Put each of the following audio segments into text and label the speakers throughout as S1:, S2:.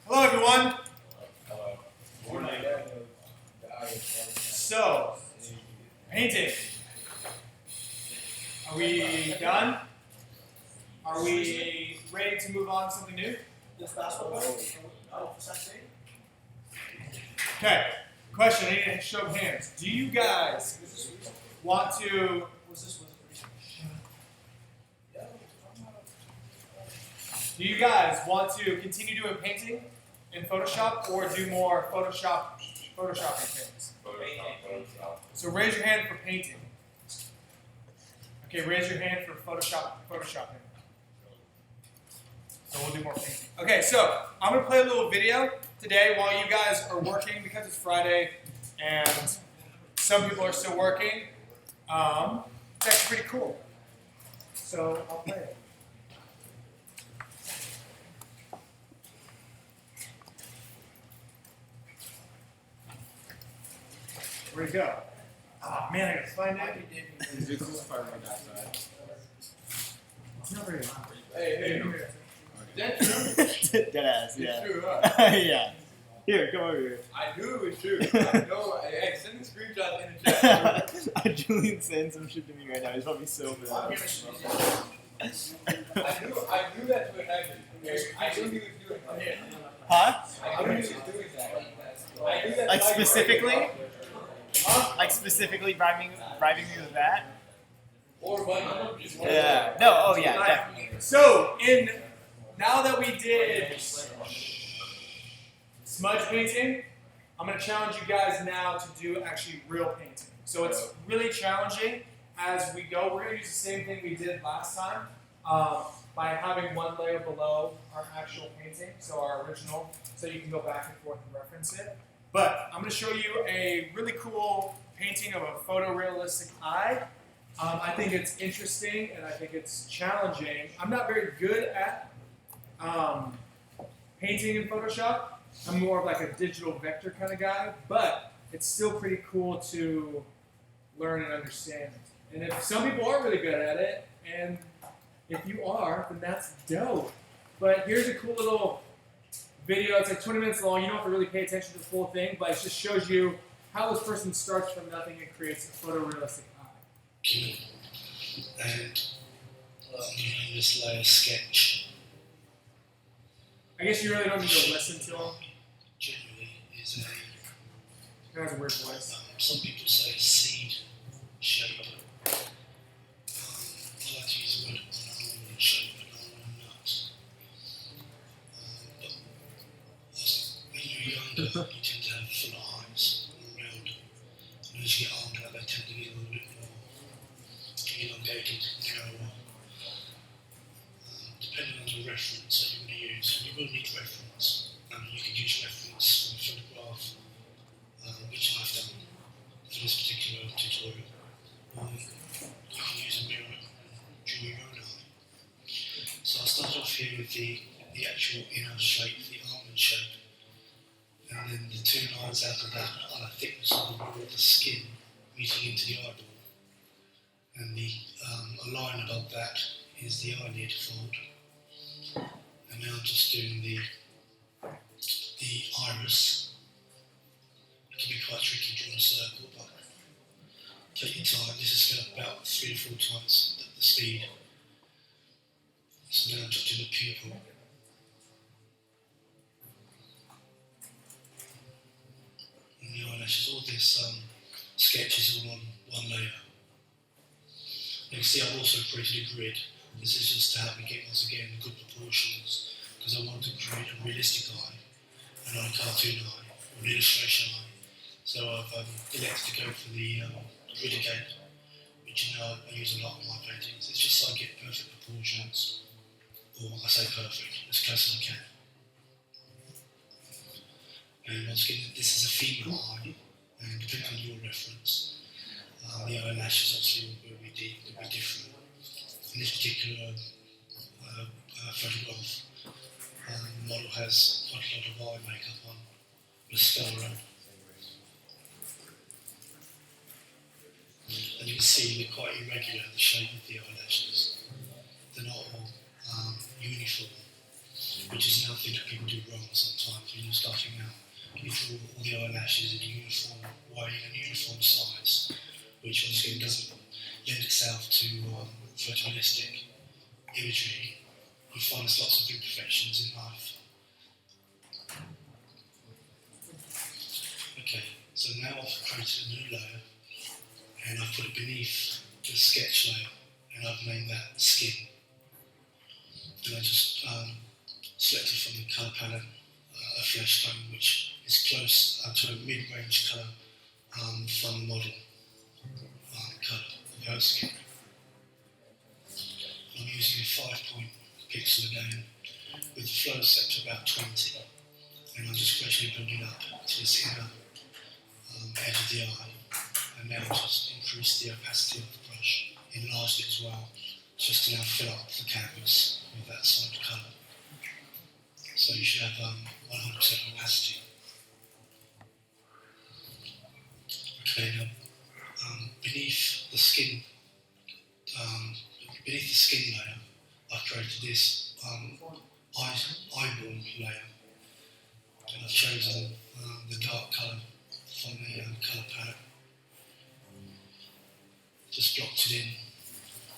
S1: Hello, everyone.
S2: Hello.
S1: So, painting. Are we done? Are we ready to move on to something new?
S3: This basketball?
S1: Okay. Question. I need a show of hands. Do you guys want to? Do you guys want to continue doing painting in Photoshop or do more photoshopping things? So raise your hand for painting. Okay, raise your hand for photoshopping. So we'll do more painting. Okay, so I'm gonna play a little video today while you guys are working because it's Friday and some people are still working. It's actually pretty cool. So I'll play it. Where'd it go? Oh man, I gotta find it.
S2: It's
S1: It's not very loud.
S2: Hey, that's true.
S3: Deadass, yeah.
S2: It's true, huh?
S3: Yeah. Here, come over here.
S2: I knew it was true. I know. Hey, send the screenshot in the chat.
S3: Julian sends some shit to me right now. He's probably so mad.
S2: I knew that's what happened. I knew he was doing that.
S3: Huh?
S2: I knew he was doing that. I knew that.
S3: Like specifically? Like specifically bribing me with that?
S2: Or money.
S3: Yeah. No, oh yeah, definitely.
S1: So, now that we did smudge painting, I'm going to challenge you guys now to do actually real painting. So it's really challenging as we go. We're going to use the same thing we did last time by having one layer below our actual painting, so our original, so you can go back and forth and reference it. But I'm going to show you a really cool painting of a photorealistic eye. I think it's interesting and I think it's challenging. I'm not very good at painting in Photoshop. I'm more of like a digital vector kind of guy, but it's still pretty cool to learn and understand. And if some people are really good at it, and if you are, then that's dope. But here's a cool little video. It's like 20 minutes long. You don't have to really pay attention to the full thing, but it just shows you how this person starts from nothing and creates a photorealistic eye.
S4: And this layer sketch
S1: I guess you really don't need to listen to him.
S4: generally is
S1: He has a weird voice.
S4: some people say seed shape. I like to use the word banana shape, banana nut. But when you're younger, you tend to have fuller eyes and round. And as you get older, they tend to get a little bit more elongated, narrower. Depending on the reference that you're going to use, and you will need reference. You could use reference from a photograph, which I've done for this particular tutorial. You can use a mirror and draw your own eye. So I'll start off here with the actual inner shape, the almond shape, and then the two lines out of that are the thickness of the middle of the skin meeting into the eyeball. And the a line above that is the eyelid fold. And now I'm just doing the iris. It can be quite tricky drawing a circle, but take your time. This is going about 3 to 4 times the speed. So now I'm just doing the pupil. And the eyelashes, all this sketch is all on one layer. You can see I've also created a grid. This is just to help me get, once again, good proportions, because I want to create a realistic eye and not a cartoon eye or an illustration eye. So I've elected to go for the grid again, which you know I use a lot in my paintings. It's just so I get perfect proportions, or I say perfect, as close as I can. And once again, this is a female eye, and depending on your reference, the eyelashes obviously will be different. In this particular photograph, the model has quite a lot of eye makeup on, mascara. And you can see they're quite irregular, the shape of the eyelashes. They're not all uniform, which is another thing that people do wrong sometimes. starting out, you draw all the eyelashes in a uniform way and uniform size, which once again doesn't lend itself to photorealistic imagery. You find there's lots of imperfections in life. Okay, so now I've created a new layer and I've put it beneath the sketch layer and I've named that skin. And I just selected from the colour palette a flesh tone which is close to a mid-range colour from the model colour of her skin. I'm using a 5-point pixel again with the flow set to about 20, and I'm just gradually building up to this inner edge of the eye, and now just increase the opacity of the brush, enlarge it as well, just to now fill up the canvas with that solid colour. So you should have 100% opacity. Okay, now beneath the skin layer, I've created this eyeball layer, and I've chosen the dark colour from the colour palette. Just blocked it in.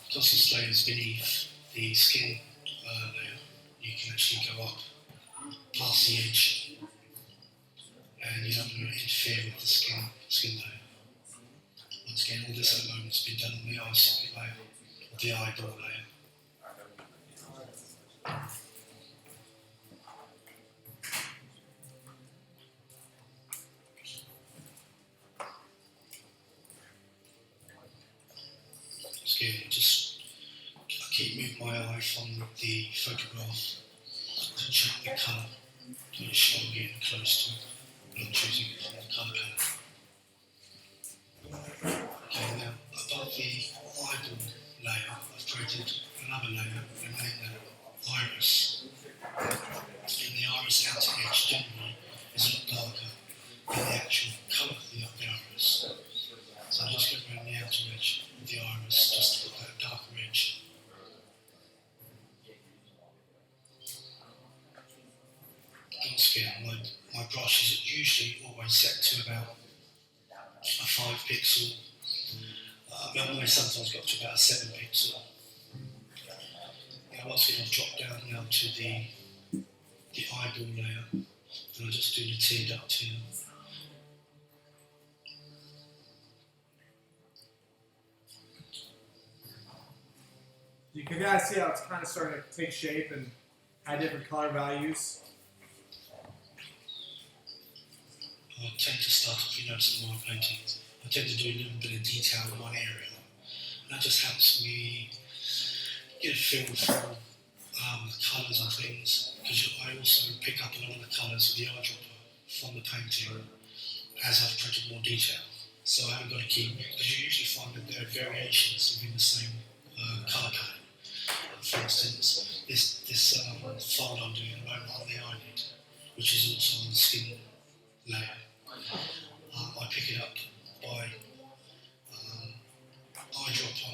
S4: Because this layer is beneath the skin layer, you can actually go up past the edge, and you're not going to interfere with the skin layer. Once again, all this at the moment has been done on the eye socket layer, the eyeball layer. Again, I keep moving my eye from the photograph to check the colour, to make sure I'm getting close to it, and I'm choosing it from the colour palette. Okay, now above the eyeball layer, I've created another layer and named that iris. And the iris outer edge generally is a lot darker than the actual colour of the iris. So I'm just going around the outer edge of the iris just to put that darker edge. Once again, my brush is usually always set to about a 5 pixel. I sometimes got to about a 7 pixel. Now once again I've dropped down now to the eyeball layer, and I'll just do the tear duct here.
S1: You can guys see how it's kind of starting to take shape and add different color values.
S4: I tend to start off, you notice in my paintings, I tend to do a little bit of detail in one area. And that just helps me get a feel for the colours and things, because I also pick up a lot of the colours with the eyedropper from the painting as I've printed more detail. So I haven't got to keep, because you usually find that there are variations within the same colour palette. For instance, this fold I'm doing at the moment on the eyelid, which is also on the skin layer, I pick it up by eyedropper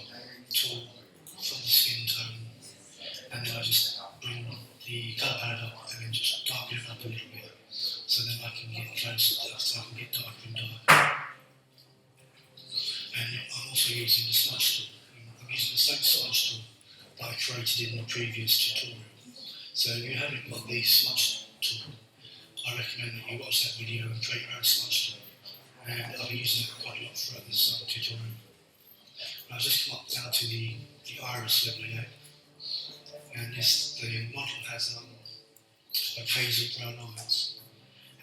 S4: tool from the skin tone, and then I just bring the colour palette up and then just darken it up a little bit, so then I can get closer, so I can get darker and darker. And I'm also using the smudge tool. I'm using the same smudge tool that I created in the previous tutorial. So if you haven't got the smudge tool, I recommend that you watch that video and create your own smudge tool. And I'll be using it quite a lot throughout this tutorial. And I've just come up down to the iris level again. And the model has hazel brown eyes.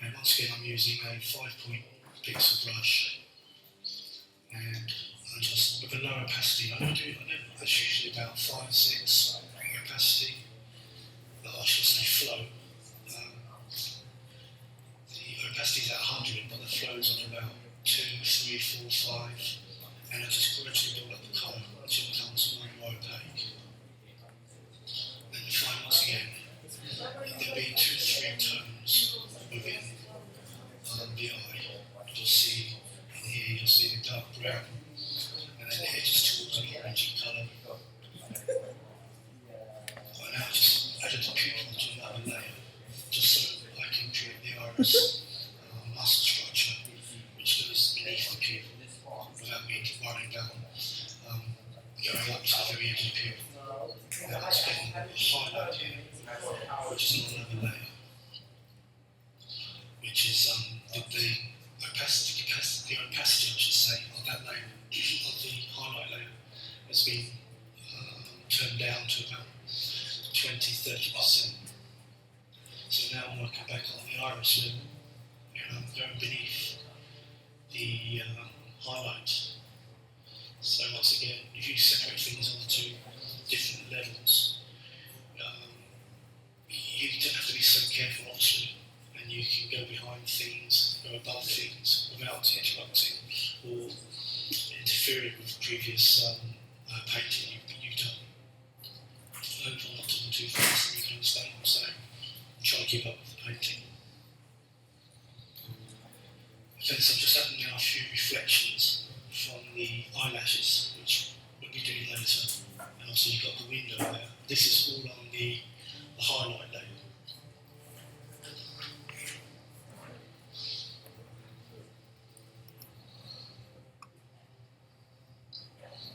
S4: And once again I'm using a 5-point pixel brush. And I'm just with a low opacity. That's usually about 5-6 opacity. I should say flow. The opacity is at 100, but the flow is on about 2, 3, 4, 5. And I just gradually build up the colour until it becomes more and more opaque. Then you find once again that there'll be 2 to 3 tones within the eye. You'll see in here, you'll see the dark brown, and then the edges towards an orangey colour. Right now I just added the pupil to another layer, just so I can create the iris muscle structure, which goes beneath the pupil without me running down, going up to the very edge of the pupil. That's getting a highlight here, which is on another layer, which is the opacity, I should say, of that layer, of the highlight layer, has been turned down to about 20-30%. So now I'm working back on the iris level, and I'm going beneath the highlight. So once again, if you separate things onto different levels, you don't have to be so careful, obviously, and you can go behind things, go above things without interrupting or interfering with previous painting you've done. I hope I'm not talking too fast and you can understand what I'm saying. Try to keep up with the painting. Okay, so I'm just adding now a few reflections from the eyelashes, which we'll be doing later. And also you've got the window there. This is all on the highlight layer.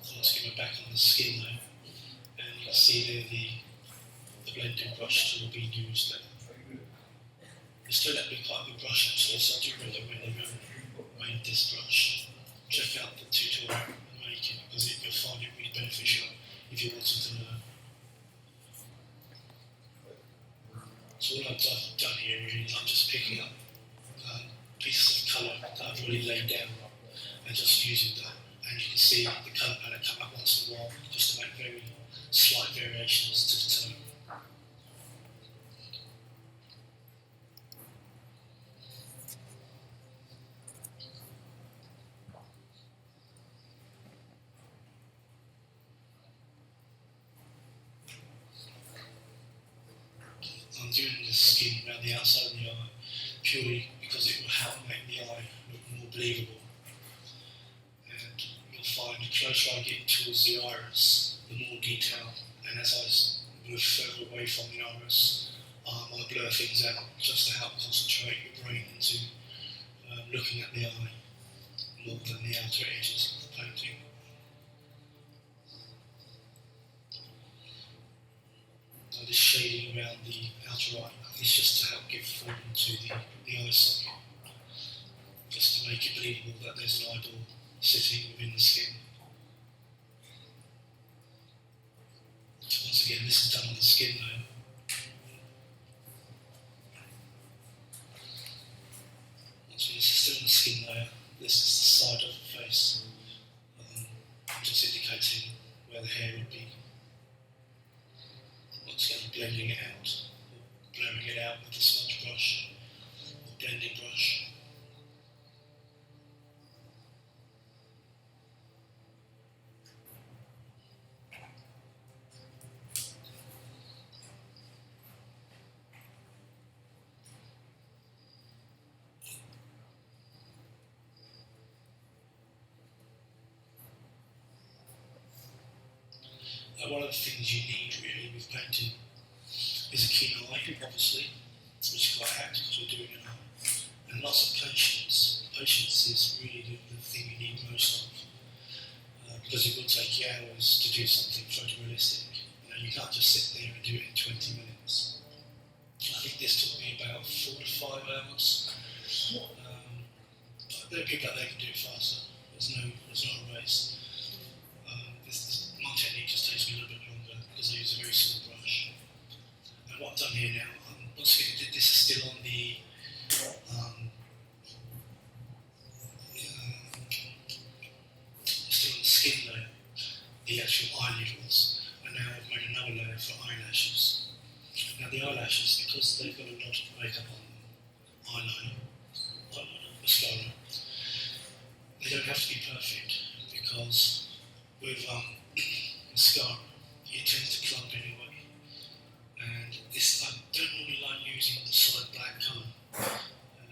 S4: So let's go back on the skin layer. And you can see there the blending brush tool being used there. It's turned out to be quite a good brush actually, so I do recommend everyone made this brush. Check out the tutorial I'm making because you'll find it really beneficial if you wanted to learn. So what I've done here really is I'm just picking up pieces of colour that I've already laid down and just using that. And you can see the colour palette come up once in a while just to make very slight variations to the tone. I'm doing the skin around the outside of the eye purely because it will help make the eye look more believable. And you'll find the closer I get towards the iris, the more detail, and as I move further away from the iris, I blur things out just to help concentrate your brain into looking at the eye more than the outer edges of the painting. This shading around the outer eye is just to help give form to the eye socket, just to make it believable that there's an eyeball sitting within the skin. So once again, this is done on the skin layer. Once again, this is still on the skin layer. This is the side of the face. I'm just indicating where the hair would be. Once again, blending it out, or blurring it out with the smudge brush, or blending brush. One of the things you need really with painting is a keen eye, obviously, which is quite apt because we're doing it now, and lots of patience. Patience is really the thing you need most of, because it will take you hours to do something photorealistic. You can't just sit there and do it in 20 minutes. I think this took me about 4 to 5 hours. There are people out there who can do it faster. It's not a race. My technique just takes me a little bit longer because I use a very small brush. And what I've done here now, once again, this is still on the skin layer, the actual eyelids, and now I've made another layer for eyelashes. Now the eyelashes, because they've got a lot of makeup on eyeliner, mascara, they don't have to be perfect because with mascara, it tends to clump anyway. And this, I don't normally like using the solid black colour.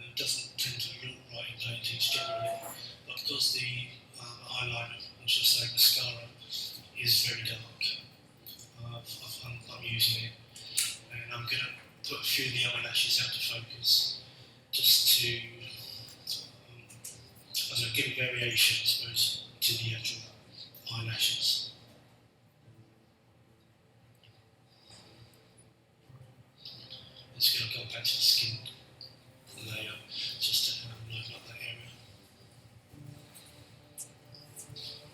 S4: It doesn't tend to look right in paintings generally, but because the eyeliner, or should I say mascara, is very dark, I'm using it. And I'm going to put a few of the eyelashes out of focus, just to I don't know, give a variation, I suppose, to the actual eyelashes. I'm just going to go back to the skin layer just to liven up that area.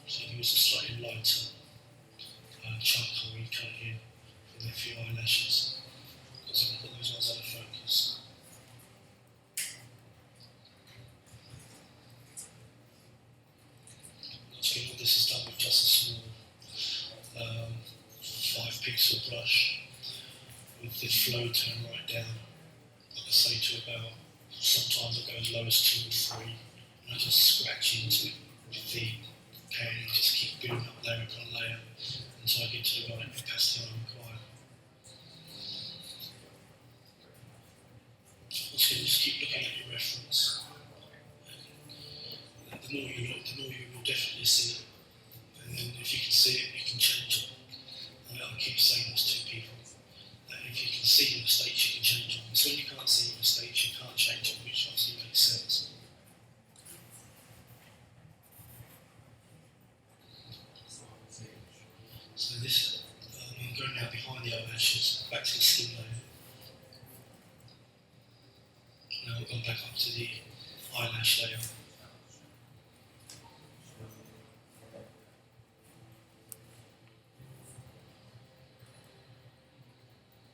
S4: So I use a slightly lighter charcoal colour here for the few eyelashes, because I'm going to put those ones out of focus. Once again, all this is done with just a small 5 pixel brush with the flow turned right down, like I say, to about, sometimes I go as low as 2 or 3, and I just scratch into it with the pen and just keep building up layer upon layer until I get to the right opacity I require. Also, just keep looking at your reference. The more you look, the more you will definitely see it. And then if you can see it, you can change it. I keep saying this to people, that if you can see your mistakes, you can change them. So when you can't see your mistakes, you can't change them, which obviously makes sense. So this, I'm going now behind the eyelashes, back to the skin layer. Now I've gone back up to the eyelash layer.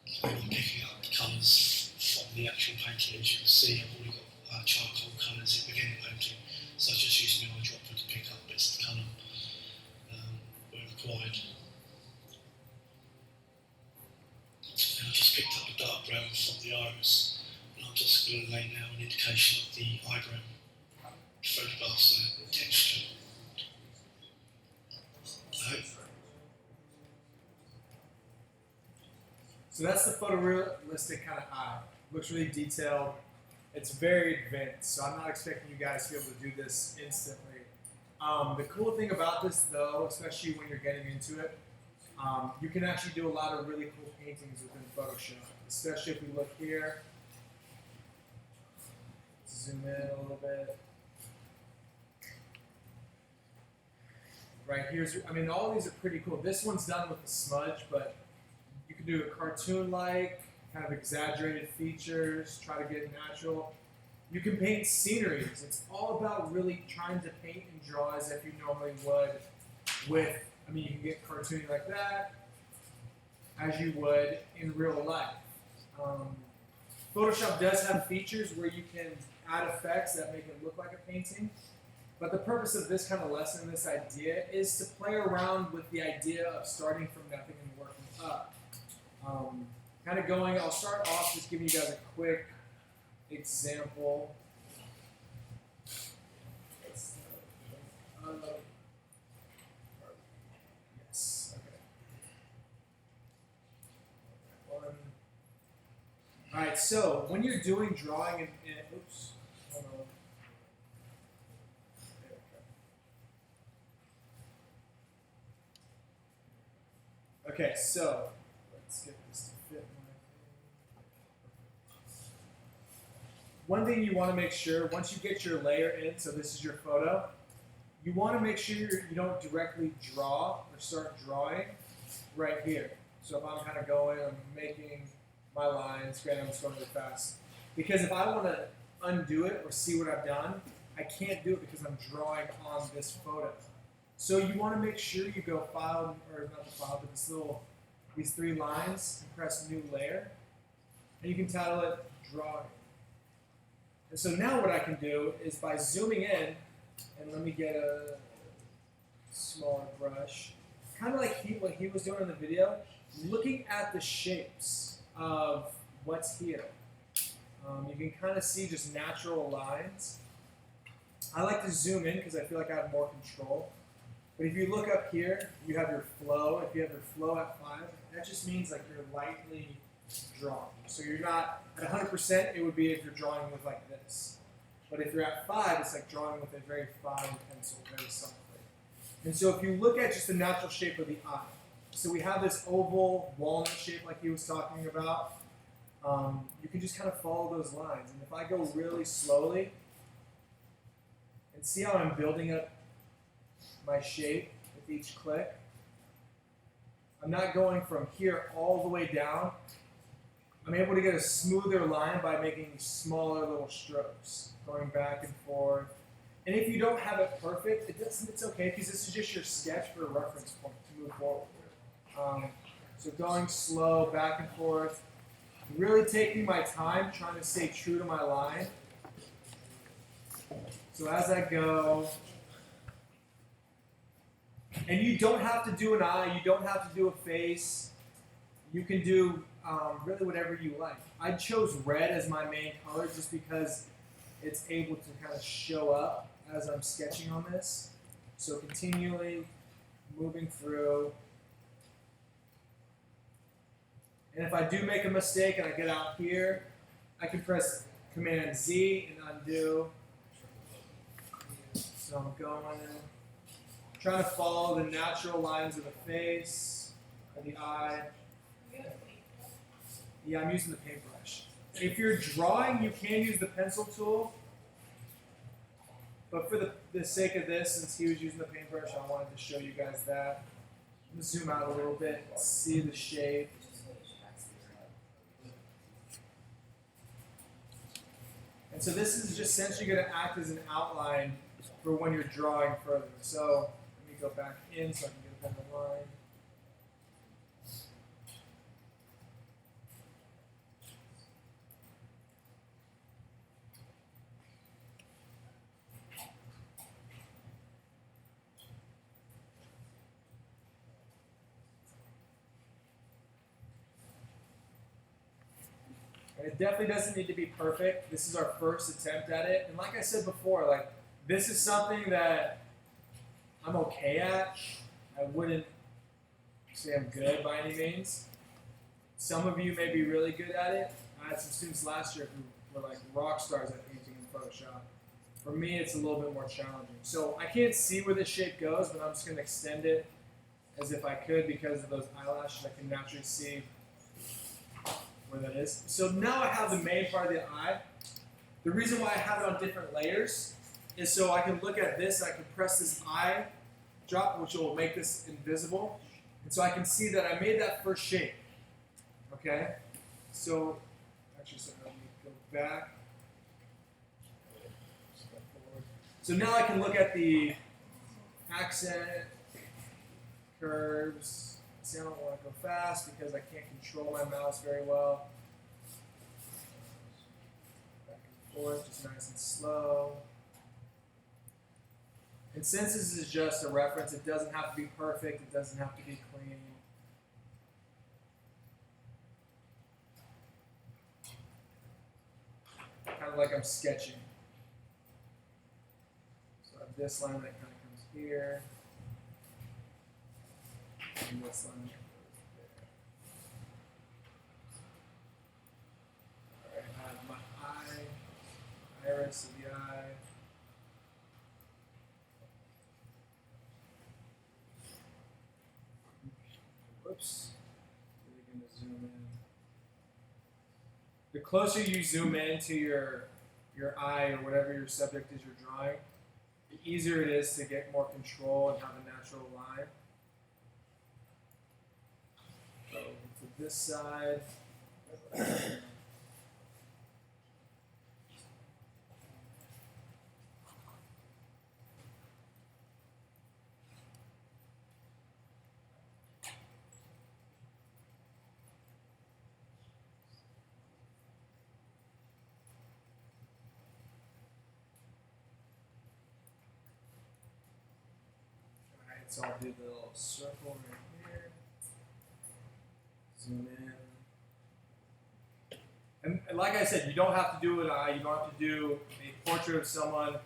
S4: So I'm picking up the colours from the actual painting. As you can see, I've already got charcoal colours within the painting, so I just use my eyedropper to pick up bits of the colour where required. And I just picked up a dark brown from the iris, and I'm just going to lay now an indication of the eyebrow photographs the texture. I hope.
S1: So that's the photorealistic kind of eye. Looks really detailed. It's very advanced, so I'm not expecting you guys to be able to do this instantly. The cool thing about this, though, especially when you're getting into it, you can actually do a lot of really cool paintings within Photoshop, especially if we look here. Zoom in a little bit. Right here's, I mean, all of these are pretty cool. This one's done with a smudge, but you can do a cartoon-like, kind of exaggerated features, try to get natural. You can paint sceneries. It's all about really trying to paint and draw as if you normally would with, I mean, you can get cartoony like that, as you would in real life. Photoshop does have features where you can add effects that make it look like a painting. But the purpose of this kind of lesson, this idea, is to play around with the idea of starting from nothing and working up. Kind of going, I'll start off just giving you guys a quick example. Yes, okay. Alright, so when you're doing drawing in oops, hold on. Okay, so let's get this to fit my thing. One thing you want to make sure, once you get your layer in, so this is your photo, you want to make sure you don't directly draw or start drawing right here. So if I'm kind of going, I'm making my lines, granted I'm just going really fast. Because if I want to undo it or see what I've done, I can't do it because I'm drawing on this photo. So you want to make sure you go file, or not the file, but these 3 lines, and press new layer, and you can title it drawing. And so now what I can do is by zooming in, and let me get a smaller brush, kind of like what he was doing in the video, looking at the shapes of what's here. You can kind of see just natural lines. I like to zoom in because I feel like I have more control. But if you look up here, you have your flow. If you have your flow at 5, that just means like you're lightly drawing. So you're not at 100%, it would be if you're drawing with like this. But if you're at 5, it's like drawing with a very fine pencil, very softly. And so if you look at just the natural shape of the eye, so we have this oval walnut shape like he was talking about. you can just kind of follow those lines. And if I go really slowly, and see how I'm building up my shape with each click, I'm not going from here all the way down. I'm able to get a smoother line by making smaller little strokes, going back and forth. And if you don't have it perfect, it's okay, because this is just your sketch for a reference point to move forward. So going slow, back and forth, really taking my time, trying to stay true to my line. So as I go, and you don't have to do an eye, you don't have to do a face. You can do really whatever you like. I chose red as my main color just because it's able to kind of show up as I'm sketching on this. So continually moving through. And if I do make a mistake and I get out here, I can press Command Z and undo. So I'm going, trying to follow the natural lines of the face, or the eye. Yeah, I'm using the paintbrush. If you're drawing, you can use the pencil tool. But for the sake of this, since he was using the paintbrush, I wanted to show you guys that. I'm going to zoom out a little bit, see the shape. And so this is just essentially going to act as an outline for when you're drawing further. So let me go back in so I can get a better line. And it definitely doesn't need to be perfect. This is our first attempt at it. And like I said before, like this is something that I'm okay at. I wouldn't say I'm good by any means. Some of you may be really good at it. I had some students last year who were like rock stars at painting in Photoshop. For me, it's a little bit more challenging. So I can't see where this shape goes, but I'm just going to extend it as if I could because of those eyelashes. I can naturally see where that is. So now I have the main part of the eye. The reason why I have it on different layers is so I can look at this, I can press this eye drop, which will make this invisible. And so I can see that I made that first shape. Okay? So, actually, so let me go back. So now I can look at the accent, curves. See, I don't want to go fast because I can't control my mouse very well. Back and forth, just nice and slow. And since this is just a reference, it doesn't have to be perfect, it doesn't have to be clean. Kind of like I'm sketching. So I have this line that kind of comes here. And this line that goes there. Alright, I have my eye, iris of the eye. Whoops. Really going to zoom in. The closer you zoom into your eye or whatever your subject is you're drawing, the easier it is to get more control and have a natural line. So to this side. So I'll do the little circle right here. Zoom in. And like I said, you don't have to do an eye. You don't have to do a portrait of someone.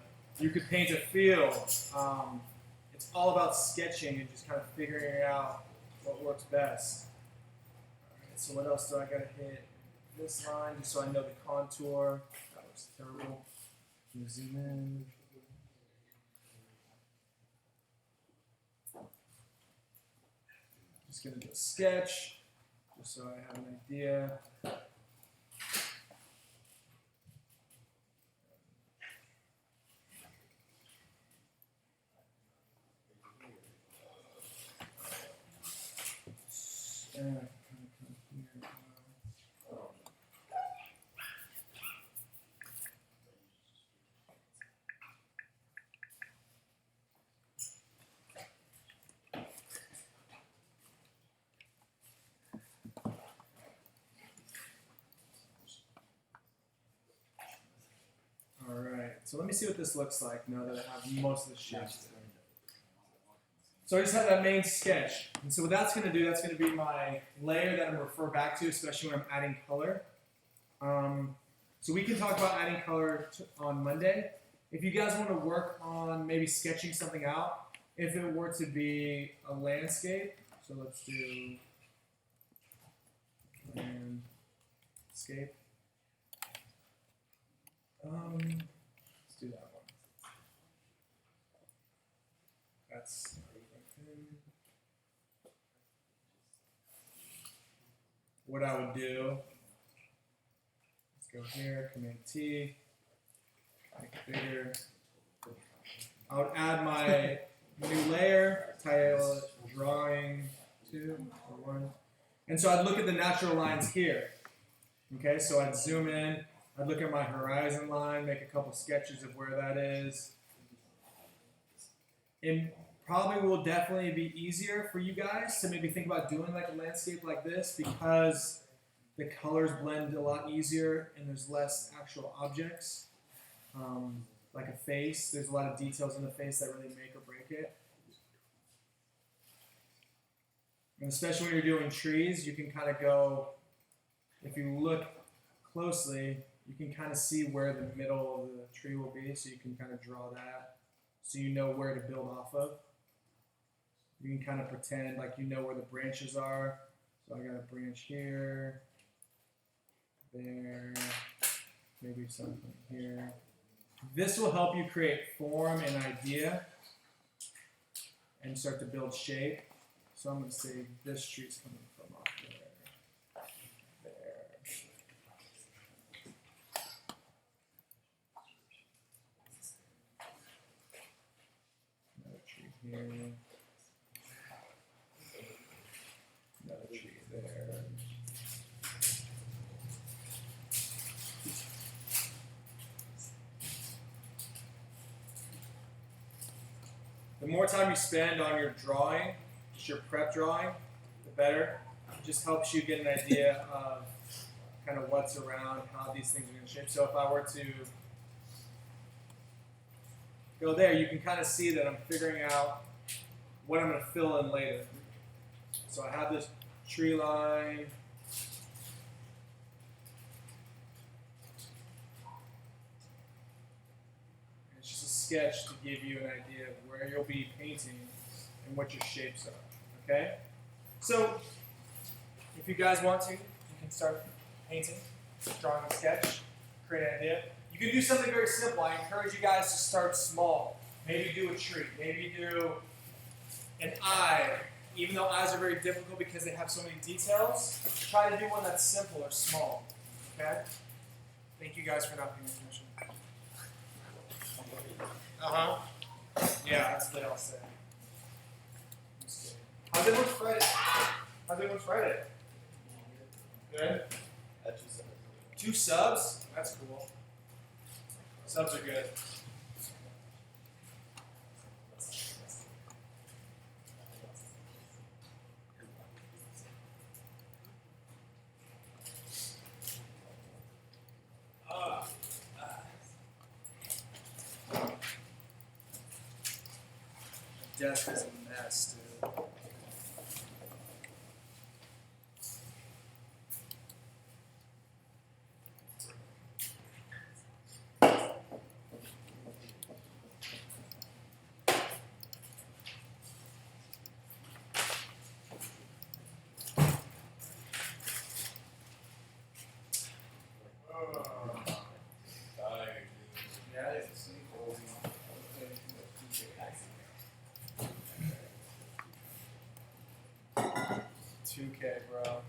S1: You could paint a field. It's all about sketching and just kind of figuring out what works best. Alright, so what else do I gotta hit? This line, just so I know the contour. That looks terrible. Zoom in. Just gonna do a sketch, just so I have an idea. So let me see what this looks like now that I have most of the shapes. So I just have that main sketch. And so what that's going to do, that's going to be my layer that I'm going to refer back to, especially when I'm adding color. So we can talk about adding color on Monday. If you guys want to work on maybe sketching something out, if it were to be a landscape, so let's do landscape. Let's do that one. That's what I would do. Let's go here, Command T, make it bigger. I would add my new layer, title it drawing 2 or 1. And so I'd look at the natural lines here. Okay, so I'd zoom in, I'd look at my horizon line, make a couple sketches of where that is. It probably will definitely be easier for you guys to maybe think about doing like a landscape like this because the colors blend a lot easier and there's less actual objects. Like a face, there's a lot of details in the face that really make or break it. And especially when you're doing trees, you can kind of go, if you look closely, you can kind of see where the middle of the tree will be, so you can kind of draw that, so you know where to build off of. You can kind of pretend like you know where the branches are. So I got a branch here, there, maybe something here. This will help you create form and idea and start to build shape. So I'm going to say this tree's coming from off there. There. Another tree here. Another tree there. The more time you spend on your drawing, just your prep drawing, the better. It just helps you get an idea of kind of what's around, how these things are going to shape. So if I were to go there, you can kind of see that I'm figuring out what I'm going to fill in later. So I have this tree line. It's just a sketch to give you an idea of where you'll be painting and what your shapes are. Okay? So, if you guys want to, you can start painting, drawing a sketch, create an idea. You can do something very simple. I encourage you guys to start small. Maybe do a tree. Maybe do an eye. Even though eyes are very difficult because they have so many details, try to do one that's simple or small. Okay? Thank you guys for not paying attention. Uh-huh. Yeah, that's what they all say. How's everyone Friday? How's everyone Friday? Good? 2 subs? That's cool. Subs are good. Desk is a mess, dude. Yeah, it's 2K, bro.